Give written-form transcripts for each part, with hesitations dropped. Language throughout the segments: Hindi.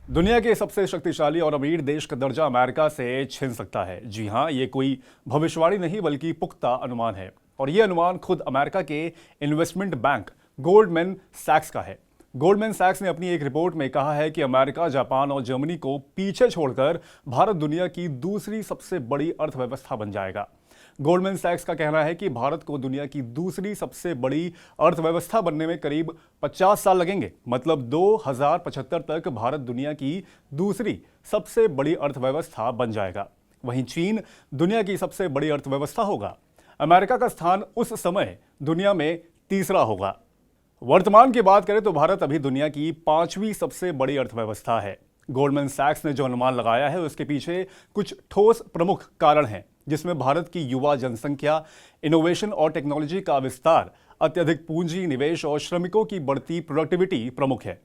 दुनिया के सबसे शक्तिशाली और अमीर देश का दर्जा अमेरिका से छिन सकता है। जी हां, ये कोई भविष्यवाणी नहीं बल्कि पुख्ता अनुमान है और ये अनुमान खुद अमेरिका के इन्वेस्टमेंट बैंक गोल्डमैन सैक्स का है। गोल्डमैन सैक्स ने अपनी एक रिपोर्ट में कहा है कि अमेरिका, जापान और जर्मनी को पीछे छोड़कर भारत दुनिया की दूसरी सबसे बड़ी अर्थव्यवस्था बन जाएगा। गोल्डमैन सैक्स का कहना है कि भारत को दुनिया की दूसरी सबसे बड़ी अर्थव्यवस्था बनने में करीब 50 साल लगेंगे। मतलब 2075 तक भारत दुनिया की दूसरी सबसे बड़ी अर्थव्यवस्था बन जाएगा। वहीं चीन दुनिया की सबसे बड़ी अर्थव्यवस्था होगा। अमेरिका का स्थान उस समय दुनिया में तीसरा होगा। वर्तमान की बात करें तो भारत अभी दुनिया की 5वीं सबसे बड़ी अर्थव्यवस्था है। गोल्डमैन सैक्स ने जो अनुमान लगाया है उसके पीछे कुछ ठोस प्रमुख कारण हैं, जिसमें भारत की युवा जनसंख्या, इनोवेशन और टेक्नोलॉजी का विस्तार, अत्यधिक पूंजी निवेश और श्रमिकों की बढ़ती प्रोडक्टिविटी प्रमुख है।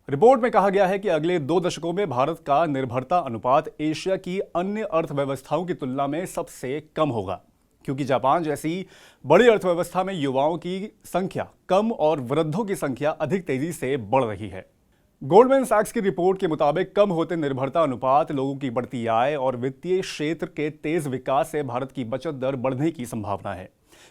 रिपोर्ट में कहा गया है कि अगले 2 दशकों में भारत का निर्भरता अनुपात एशिया की अन्य अर्थव्यवस्थाओं की तुलना में सबसे कम होगा, क्योंकि जापान जैसी बड़ी अर्थव्यवस्था में युवाओं की संख्या कम और वृद्धों की संख्या अधिक तेजी से बढ़ रही है। गोल्डमैन सैक्स की रिपोर्ट के मुताबिक कम होते निर्भरता अनुपात, लोगों की बढ़ती आय और वित्तीय क्षेत्र के तेज विकास से भारत की बचत दर बढ़ने की संभावना है।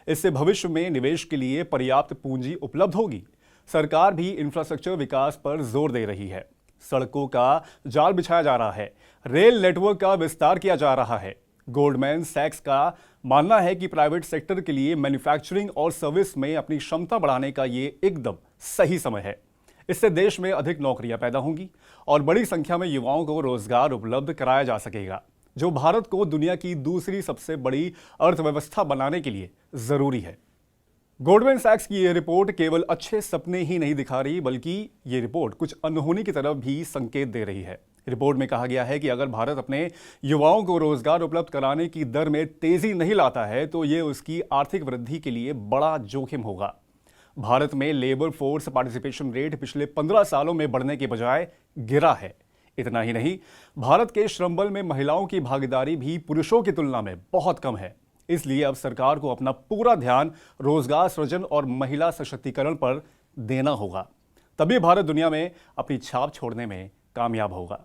इससे भविष्य में निवेश के लिए पर्याप्त पूंजी उपलब्ध होगी। सरकार भी इंफ्रास्ट्रक्चर विकास पर जोर दे रही है। सड़कों का जाल बिछाया जा रहा है, रेल नेटवर्क का विस्तार किया जा रहा है। गोल्डमैन सैक्स का मानना है कि प्राइवेट सेक्टर के लिए मैन्युफैक्चरिंग और सर्विस में अपनी क्षमता बढ़ाने का ये एकदम सही समय है। इससे देश में अधिक नौकरियां पैदा होंगी और बड़ी संख्या में युवाओं को रोजगार उपलब्ध कराया जा सकेगा, जो भारत को दुनिया की दूसरी सबसे बड़ी अर्थव्यवस्था बनाने के लिए जरूरी है। गोल्डमैन सैक्स की यह रिपोर्ट केवल अच्छे सपने ही नहीं दिखा रही, बल्कि ये रिपोर्ट कुछ अनहोनी की तरफ भी संकेत दे रही है। रिपोर्ट में कहा गया है कि अगर भारत अपने युवाओं को रोजगार उपलब्ध कराने की दर में तेजी नहीं लाता है तो ये उसकी आर्थिक वृद्धि के लिए बड़ा जोखिम होगा। भारत में लेबर फोर्स पार्टिसिपेशन रेट पिछले 15 सालों में बढ़ने के बजाय गिरा है। इतना ही नहीं, भारत के श्रम बल में महिलाओं की भागीदारी भी पुरुषों की तुलना में बहुत कम है। इसलिए अब सरकार को अपना पूरा ध्यान रोजगार सृजन और महिला सशक्तिकरण पर देना होगा। तभी भारत दुनिया में अपनी छाप छोड़ने में कामयाब होगा।